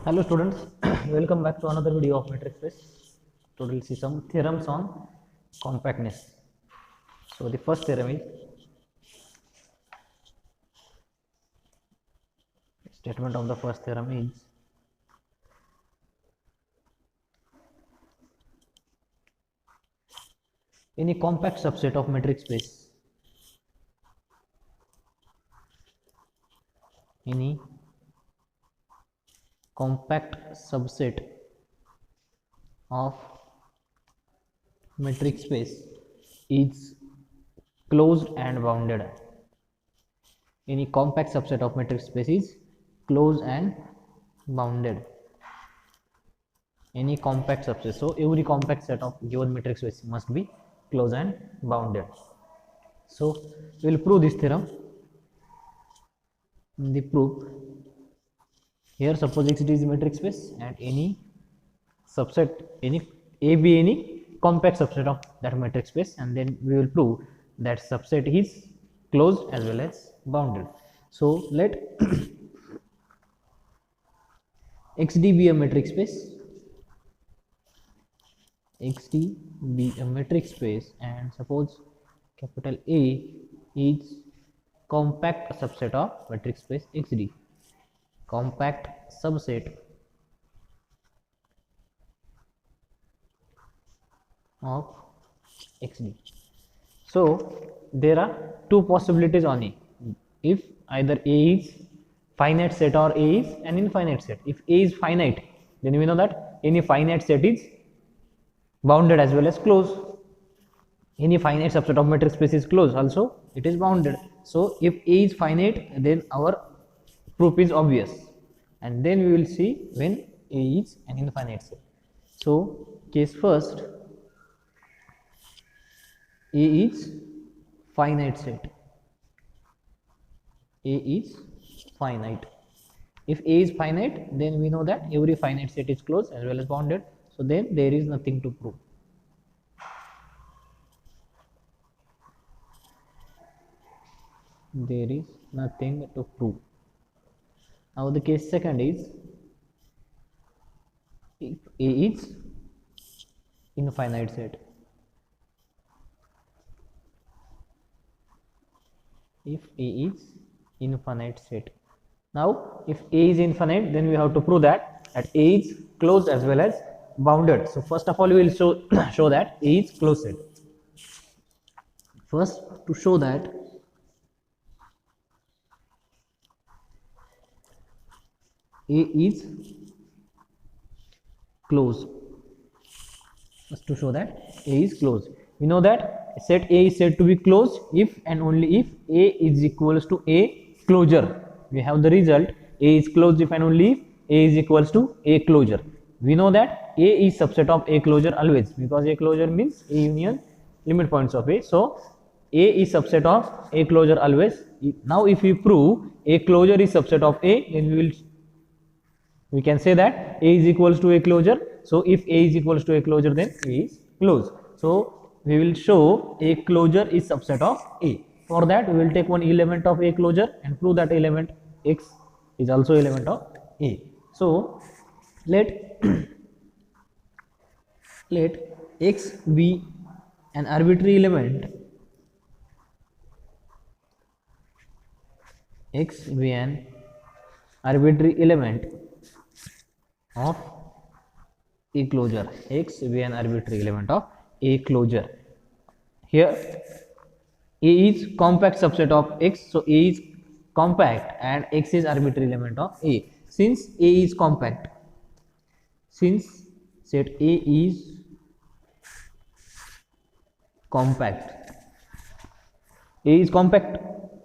Hello students, welcome back to another video of matrix space. Today we'll see some theorems on compactness. So the first theorem is statement of the first theorem is any compact subset of matrix space, any compact subset of matrix space is closed and bounded. Any compact subset of matrix space is closed and bounded. Any compact subset, so every compact set of given matrix space must be closed and bounded. So we will prove this theorem. In the proof, here suppose X is matrix space and any subset, any A be any compact subset of that matrix space, and then we will prove that subset is closed as well as bounded. So let XD be a matrix space, XD be a matrix space, and suppose capital A is compact subset of matrix space XD, compact subset of XD. So there are two possibilities on A. If either A is finite set or A is an infinite set. If A is finite, then we know that any finite set is bounded as well as closed. Any finite subset of matrix space is closed, also it is bounded. So if A is finite, then our proof is obvious, and then we will see when A is an infinite set. So case first, A is finite set. A is finite. If A is finite, then we know that every finite set is closed as well as bounded. So then there is nothing to prove. There is nothing to prove. Now the case second is if A is infinite set. If A is infinite set. Now if A is infinite, then we have to prove that A is closed as well as bounded. So first of all, we will show that A is closed set. First, to show that A is closed. First, to show that A is closed, we know that set A is said to be closed if and only if A is equals to A closure. We have the result A is closed if and only if A is equals to A closure. We know that A is subset of A closure always, because A closure means A union limit points of A. So A is subset of A closure always. Now if we prove A closure is subset of A, then we can say that A is equals to A closure. So if A is equals to A closure, then A is closed. So we will show A closure is subset of A. For that, we will take one element of A closure and prove that element X is also element of A. So let X be an arbitrary element. X be an arbitrary element of A closure. X be an arbitrary element of A closure. Here A is compact subset of X, so A is compact and X is arbitrary element of A. Since A is compact, since set A is compact, A is compact,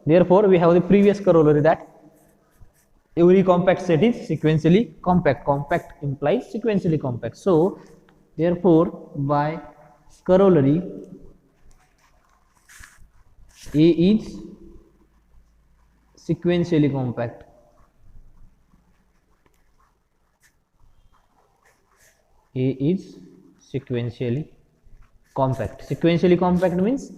therefore we have the previous corollary that every compact set is sequentially compact. Compact implies sequentially compact. So therefore by corollary A is sequentially compact. A is sequentially compact. Sequentially compact means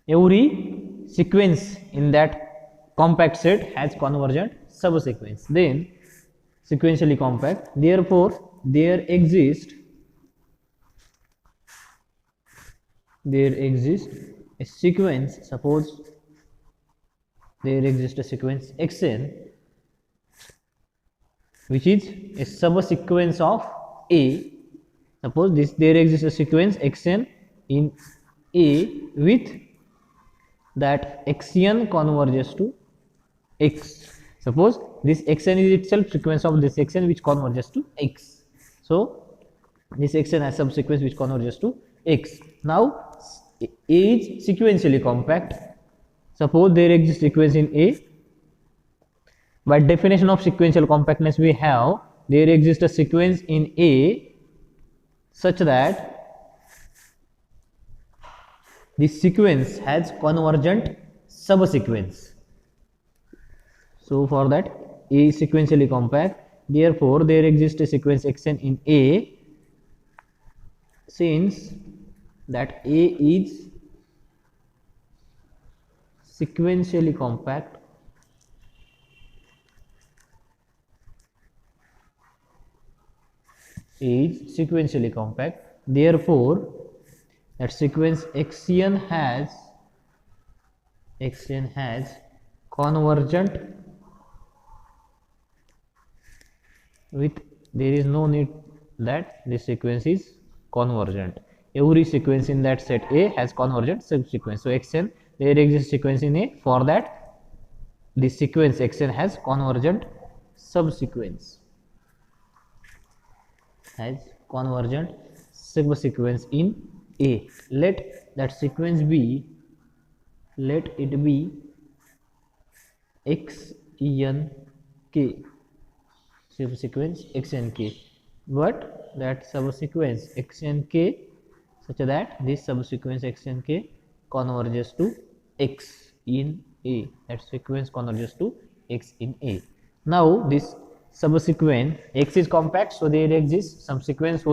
every sequence in that compact set has convergent subsequence. Then sequentially compact. Therefore there exists a sequence. Suppose there exists a sequence xn which is a subsequence of a. Suppose there exists a sequence xn in a with that xn converges to x. Suppose this xn is itself sequence of this xn which converges to x. So this xn has subsequence which converges to x. Now a is sequentially compact. Suppose there exists sequence in a. By definition of sequential compactness, we have there exists a sequence in a such that this sequence has convergent subsequence. So for that a is sequentially compact. Therefore there exists a sequence xn in a. Since that a is sequentially compact, therefore that sequence xn has convergent with, there is no need that this sequence is convergent. Every sequence in that set A has convergent subsequence. So xn, there exists sequence in A. For that this sequence xn has convergent subsequence. Has convergent subsequence in A. Let that sequence be, let it be xn k, subsequence xn k, but that subsequence xn k such that this subsequence xn k converges to x in A. That sequence converges to x in A. Now this subsequent x is compact, so there exists some sequence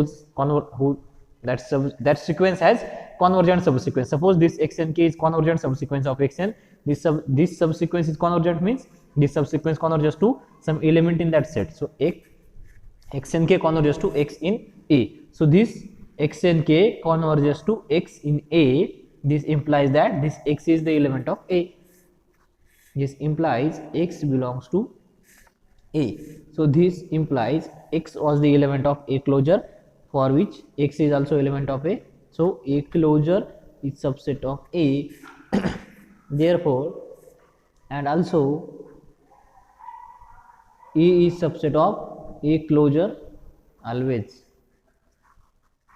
that sequence has convergent subsequence. Suppose this xn k is convergent subsequence of xn. This subsequence is convergent means this subsequence converges to some element in that set. So xn k converges to x in A. So this xn k converges to x in A. This implies that this x is the element of A. This implies x belongs to A. So this implies x was the element of A closure, for which x is also element of A. So A closure is subset of A. Therefore, and also A is subset of A closure always.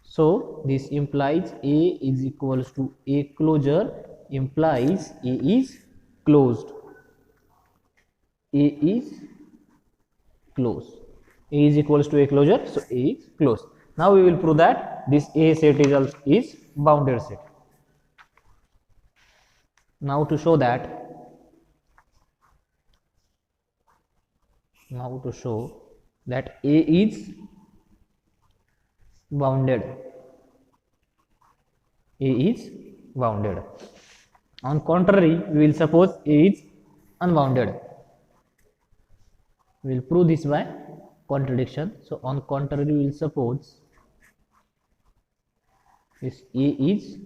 So this implies A is equals to A closure, implies A is closed. A is closed. A is equals to A closure, so A is closed. Now we will prove that this A set is bounded set. Now to show that, A is bounded. A is bounded. On contrary, we will suppose A is unbounded. We will prove this by contradiction. So on contrary, we will suppose this A is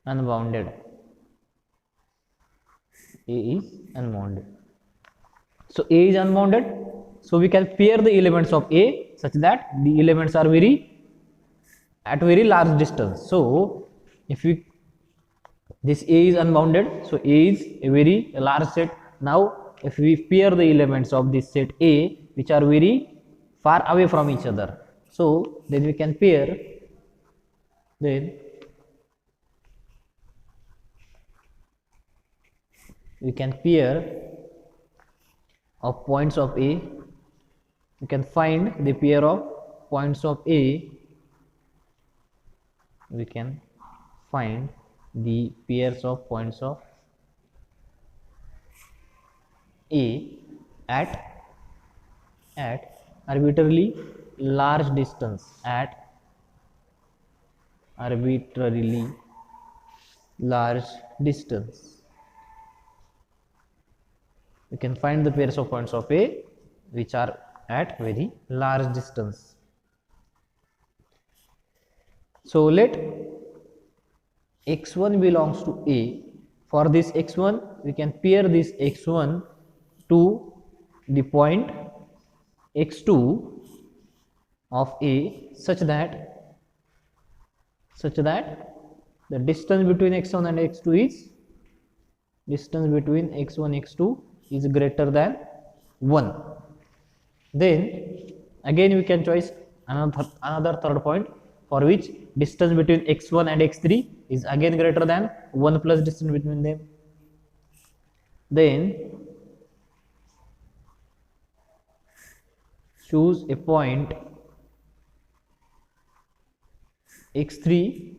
unbounded. A is unbounded. So A is unbounded. So we can pair the elements of A such that the elements are at very large distance. So if this A is unbounded, so A is a very large set. Now if we pair the elements of this set A which are very far away from each other, so then we can pair, of points of A. You can find the pair of points of A. We can find the pairs of points of A at arbitrarily large distance. At arbitrarily large distance. We can find the pairs of points of A which are at very large distance. So let x1 belongs to A. For this x1, we can pair this x1 to the point x2 of A such that the distance between x1 and x2 is greater than 1. Then again we can choose another third point for which distance between x1 and x3 is again greater than 1 plus distance between them. Then choose a point x3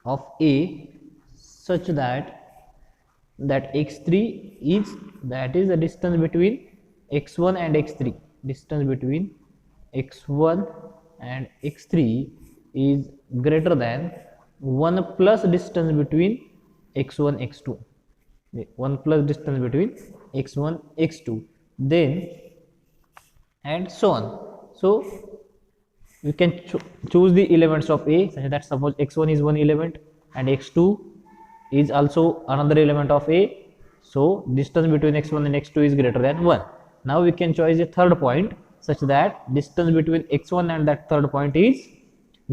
of A such that x3 is the distance between x1 and x3. Distance between x1 and x3 is greater than 1 plus distance between x1 x2. 1 plus distance between x1 x2. Then and so on. So we can choose the elements of A such that suppose x1 is one element and x2 is also another element of A. So distance between x1 and x2 is greater than 1. Now we can choose a third point such that distance between x1 and that third point is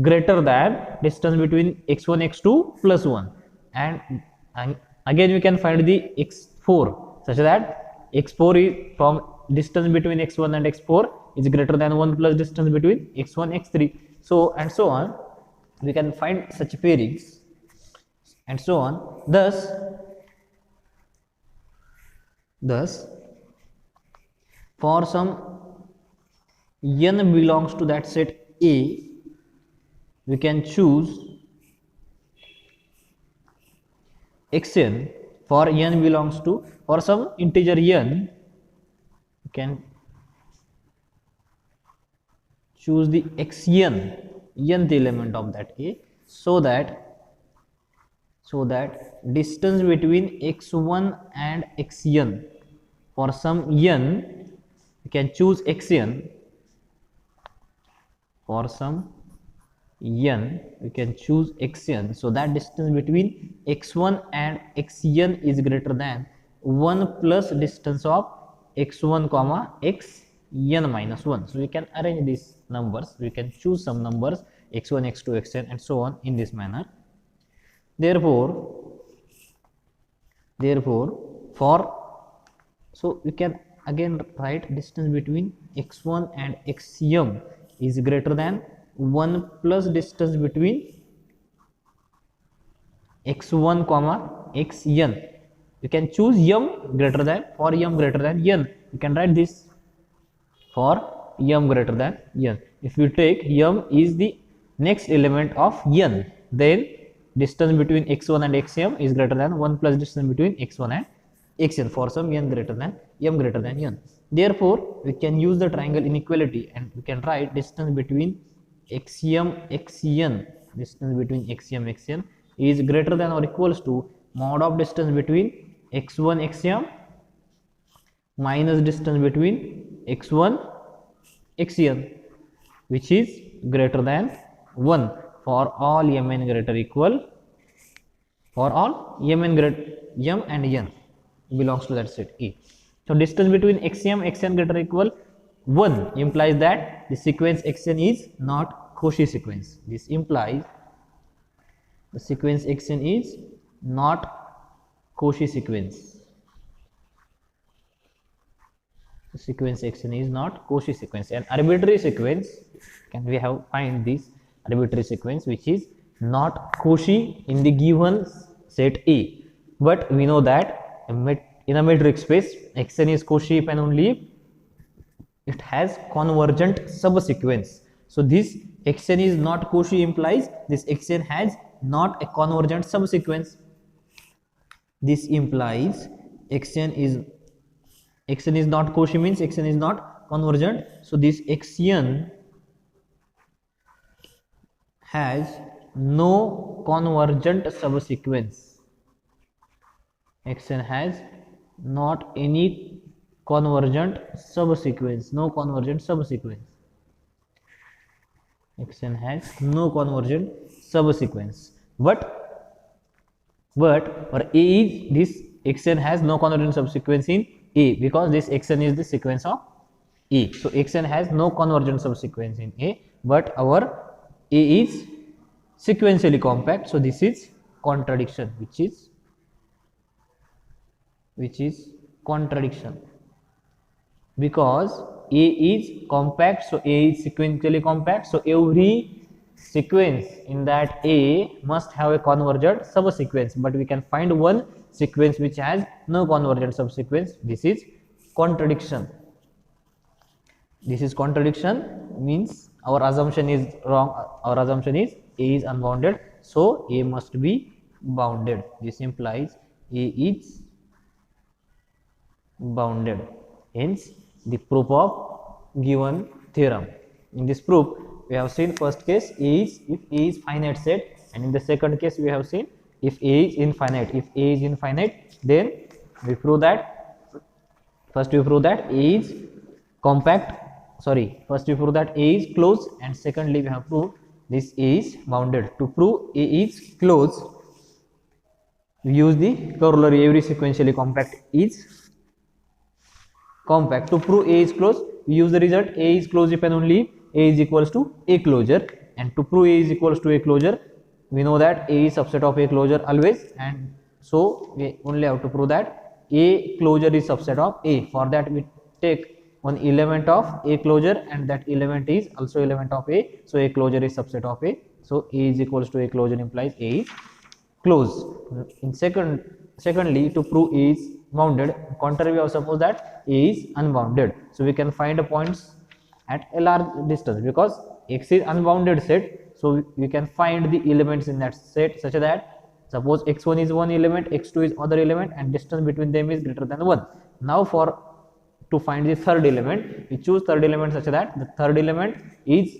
greater than distance between x1 x2 plus 1. And again we can find the x4 such that x4 is from distance between x1 and x4 is greater than 1 plus distance between x1 x3. So and so on, we can find such pairings and so on. Thus for some n belongs to that set A, we can choose xn. For n belongs to, for some integer n, we can choose the xn, nth element of that A, so that distance between x1 and xn, for some n we can choose xn. For some n we can choose xn, so that distance between x1 and xn is greater than 1 plus distance of x1 comma xn minus 1. So we can arrange these numbers, we can choose some numbers x1 x2 xn and so on in this manner. Therefore so we can again write distance between x1 and xm is greater than 1 plus distance between x1 comma xn. You can choose m greater than, for m greater than n, you can write this for m greater than n. If you take m is the next element of n, then distance between x1 and xm is greater than 1 plus distance between x1 and xn for some n greater than m greater than n. Therefore we can use the triangle inequality and we can write distance between xm xn, distance between xm xn is greater than or equals to mod of distance between x1 xm minus distance between x1 xn, which is greater than 1 for all mn greater equal, for all mn greater m and n belongs to that set A. So distance between xm xn greater equal 1 implies that the sequence xn is not Cauchy sequence. This implies the sequence xn is not Cauchy sequence. The sequence xn is not Cauchy sequence. An arbitrary sequence, can we have find this arbitrary sequence which is not Cauchy in the given set A. But we know that in a metric space xn is Cauchy if and only if it has convergent subsequence. So this xn is not Cauchy implies this xn has not a convergent subsequence. This implies xn is not Cauchy means xn is not convergent. So this xn has no convergent subsequence. Xn has not any convergent subsequence, no convergent subsequence. Xn has no convergent subsequence, but or A is this Xn has no convergent subsequence in A because this Xn is the sequence of A. So Xn has no convergent subsequence in A, but our A is sequentially compact. So this is contradiction, which is contradiction, because A is compact, so A is sequentially compact. So every sequence in that A must have a convergent subsequence, but we can find one sequence which has no convergent subsequence. This is contradiction. This is contradiction, means our assumption is wrong. Our assumption is A is unbounded, so A must be bounded. This implies A is bounded. Hence the proof of given theorem. In this proof we have seen first case is if A is finite set, and in the second case we have seen if A is infinite. If A is infinite, then we prove that first we prove that A is compact. First we prove that A is closed, and secondly we have proved this A is bounded. To prove A is closed, we use the corollary every sequentially compact is compact. To prove A is closed, we use the result A is closed if and only if A is equals to A closure, and to prove A is equals to A closure, we know that A is subset of A closure always, and so we only have to prove that A closure is subset of A. For that we take one element of A closure, and that element is also element of A, so A closure is subset of A. So A is equals to A closure implies A is closed. In secondly, to prove A is bounded, contrary we have supposed that A is unbounded. So we can find the points at a large distance because X is unbounded set. So we can find the elements in that set such that suppose x1 is one element, x2 is other element, and distance between them is greater than 1. Now to find the third element, we choose third element such that the third element is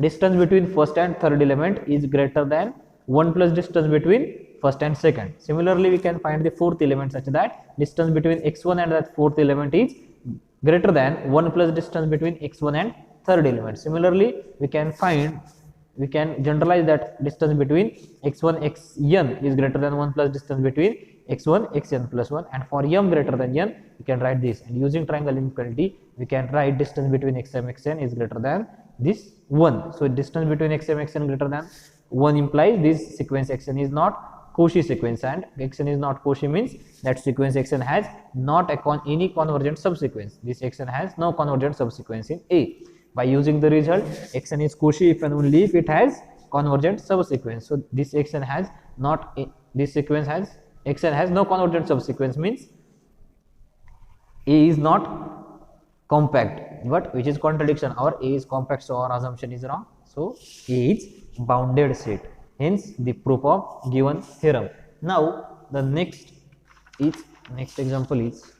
distance between first and third element is greater than 1 plus distance between first and second. Similarly, we can find the fourth element such that distance between x1 and that fourth element is greater than 1 plus distance between x1 and third element. Similarly, we can generalize that distance between x1 xn is greater than 1 plus distance between x1 xn plus 1, and for m greater than n we can write this, and using triangle inequality we can write distance between xm xn is greater than this 1. So distance between xm xn greater than 1 implies this sequence xn is not Cauchy sequence, and xn is not Cauchy means that sequence xn has not any convergent subsequence. This xn has no convergent subsequence in A. By using the result, xn is Cauchy if and only if it has convergent subsequence. So this xn has not this sequence has xn has no convergent subsequence, means A is not compact, but which is contradiction. Our A is compact, so our assumption is wrong. So A is bounded set. Hence the proof of given theorem. Now the next example is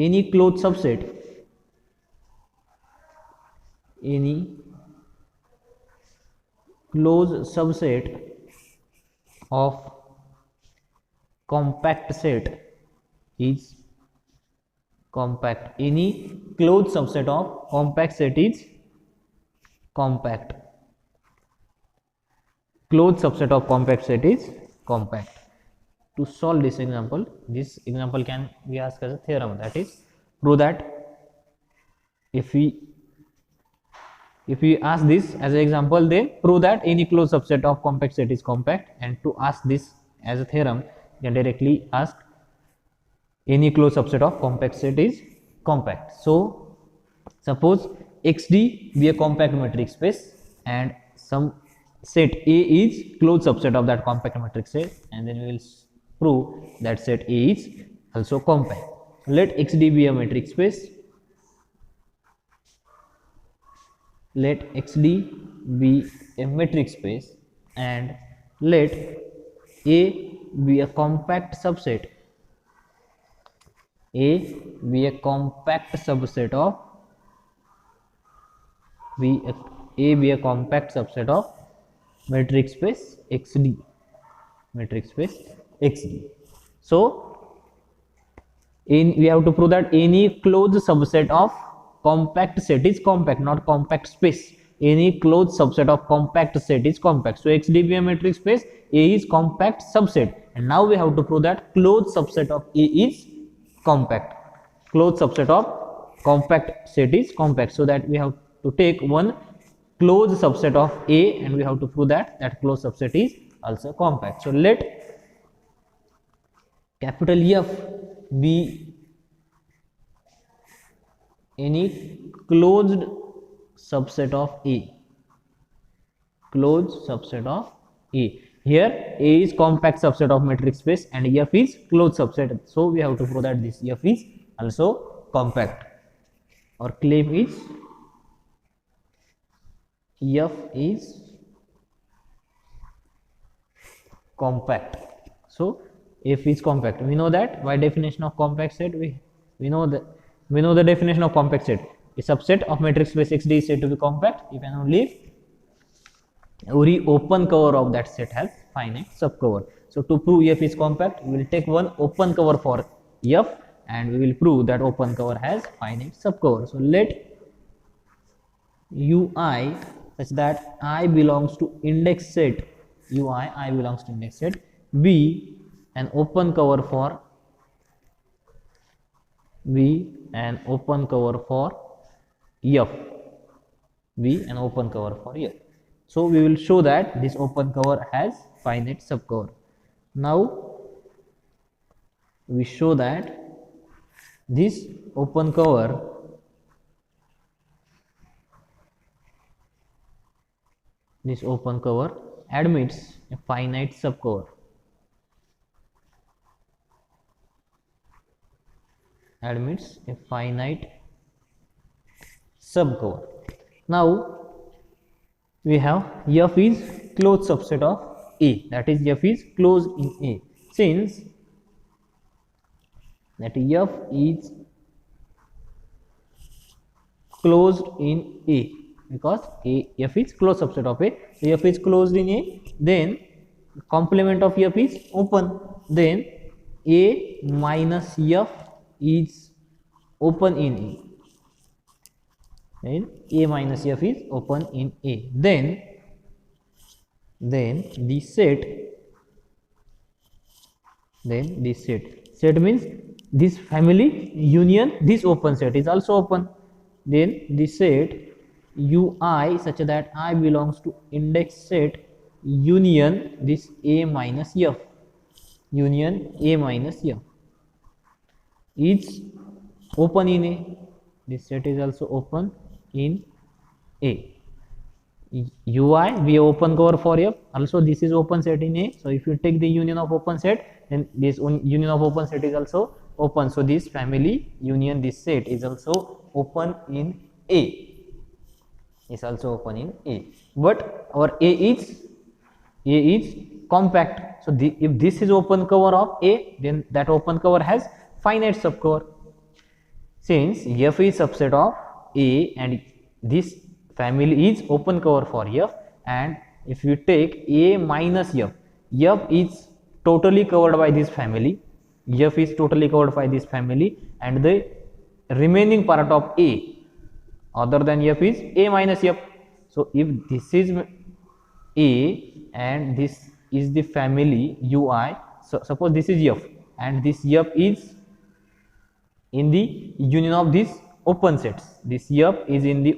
any closed subset of compact set is compact. Any closed subset of compact set is compact. Closed subset of compact set is compact. To solve this example can be asked as a theorem, that is prove that if we ask this as an example, then prove that any closed subset of compact set is compact. And to ask this as a theorem, you can directly ask any closed subset of compact set is compact. So suppose xd be a compact metric space and some set A is closed subset of that compact metric set, and then we will prove that set A is also compact. Let xd be a metric space. Let xd be a metric space and let A be a compact subset. A be a compact subset of A be a compact subset of metric space XD, metric space XD. So we have to prove that any closed subset of compact set is compact, not compact space. Any closed subset of compact set is compact. So XD be a metric space, A is compact subset, and now we have to prove that closed subset of A is compact. Closed subset of compact set is compact. So that we have to take one closed subset of A, and we have to prove that that closed subset is also compact. So let capital F be any closed subset of A, closed subset of A. Here A is compact subset of metric space and F is closed subset. So we have to prove that this F is also compact. Our claim is F is compact. So F is compact. We know that by definition of compact set, we know the definition of compact set. A subset of metric space XD is said to be compact if and only if every open cover of that set has finite subcover. So to prove F is compact, we will take one open cover for F and we will prove that open cover has finite subcover. So let Ui such that I belongs to index set, Ui I belongs to index set, be an open cover for F, be an open cover for F. So we will show that this open cover has finite subcover. Now we show that this open cover admits a finite subcover. Admits a finite subcover. Now we have F is closed subset of A, that is F is closed in A. Since that F is closed in A, because F is closed subset of A, so F is closed in A, then complement of F is open, then A minus F is open in A. Then A minus F is open in A. Then this set means this family union this open set is also open. Then this set Ui such that I belongs to index set union this A minus F, union A minus F is open in A. This set is also open in A. Ui be open cover for F, also this is open set in A. So if you take the union of open set, then this union of open set is also open. So this family union this set is also open in A. Is also open in A. But our A is compact. So if this is open cover of A, then that open cover has finite subcover. Since F is subset of A and this family is open cover for F, and if you take A minus F, F is totally covered by this family, F is totally covered by this family, and the remaining part of A other than F is A minus F. So if this is A and this is the family Ui, so suppose this is F and this F is in the union of these open sets, this F is in the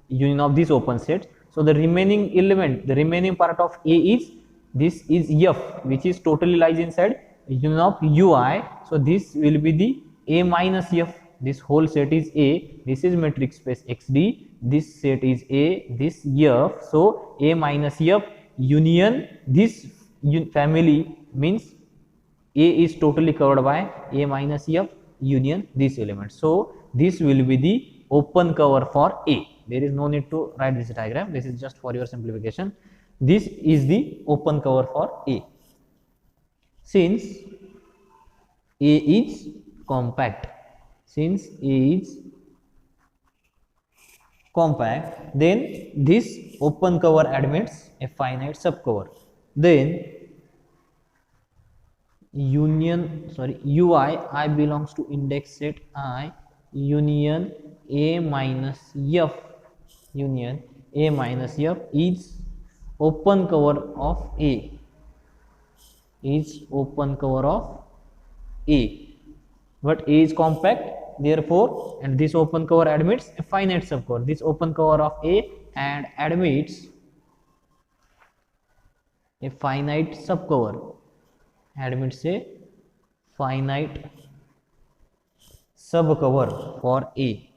union of these open sets. So the remaining element, the remaining part of A is this is F, which is totally lies inside union of Ui. So this will be the A minus F. This whole set is A. This is metric space XD. This set is A. This F. So A minus F union this family means A is totally covered by A minus F union this element. So this will be the open cover for A. There is no need to write this diagram. This is just for your simplification. This is the open cover for A. Since A is compact, since A is compact, then this open cover admits a finite subcover. Then UI I belongs to index set I union A minus F union A minus F is open cover of A but A is compact, therefore, and this open cover admits a finite subcover. This open cover of A and admits a finite subcover, admits a finite subcover for A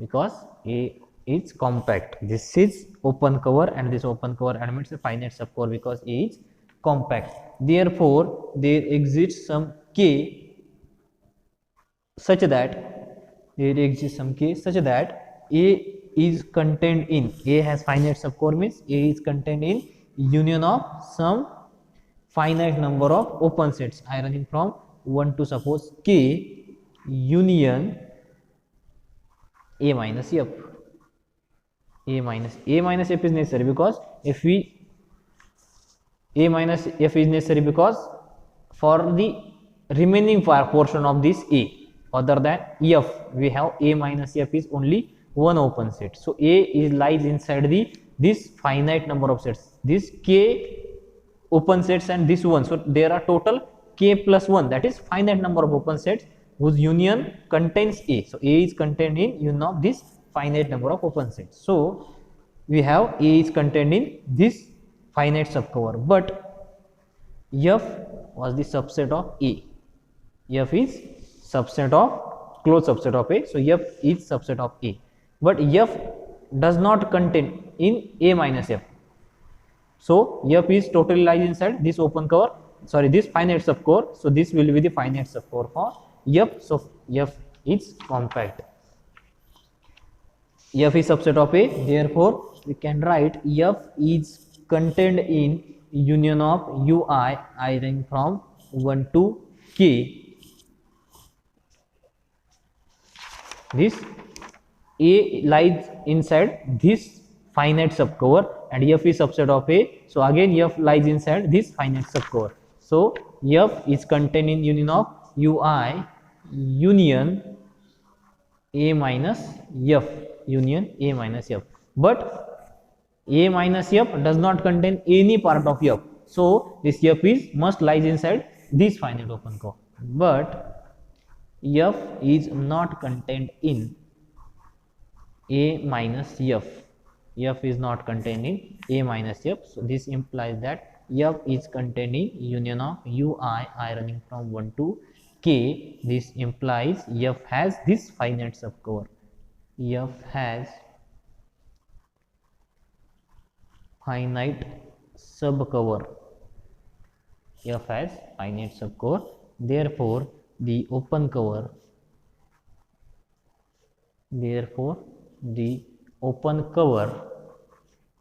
because A is compact. This is open cover and this open cover admits a finite subcover because A is compact. Therefore, there exists some K such that A is contained in A has finite subcover means A is contained in union of some finite number of open sets I running from 1 to suppose K union A minus F. A minus F is necessary because if we A minus F is necessary because for the remaining portion of this A other than F we have A minus F is only one open set. So A is lies inside this finite number of sets, this K open sets and this one. So there are total K plus 1, that is finite number of open sets whose union contains A. So A is contained in union of this finite number of open sets. So we have A is contained in this finite subcover, but F was the subset of A. F is subset of closed subset of A. So F is subset of A, but F does not contain in A minus F. So F is totally lies inside this open cover, this finite subcover. So this will be the finite subcover for F. So F is compact. F is subset of A, therefore we can write F is contained in union of UI I range from 1 to K. This A lies inside this finite subcover and F is subset of A. So again F lies inside this finite subcover. So F is contained in union of UI union A minus F but A minus F does not contain any part of F. So this F is must lies inside this finite open cover, but F is not contained in A minus F. F is not contained in A minus F. So this implies that F is contained in union of UI I running from 1 to K. This implies F has this finite subcover. F has finite subcover. F has finite subcover. Therefore, the open cover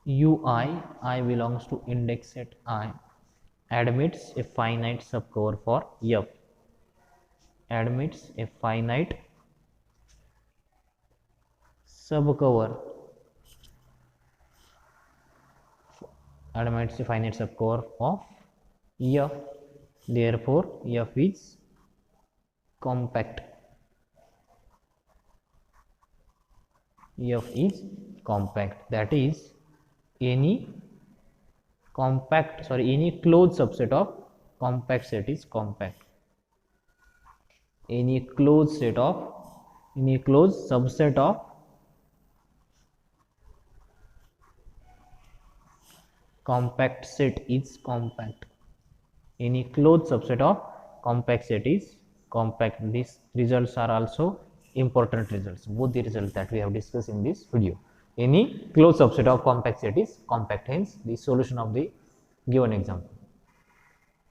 UI I belongs to index set I admits a finite subcover for F. Admits a finite subcover. Admits a finite subcover of F. Therefore, F is compact. F is compact, that is any closed subset of compact set is compact. Any closed subset of compact set is compact. Any closed subset of compact set is compact. These results are also important results, both the results that we have discussed in this video. Any closed subset of compact set is compact, hence the solution of the given example.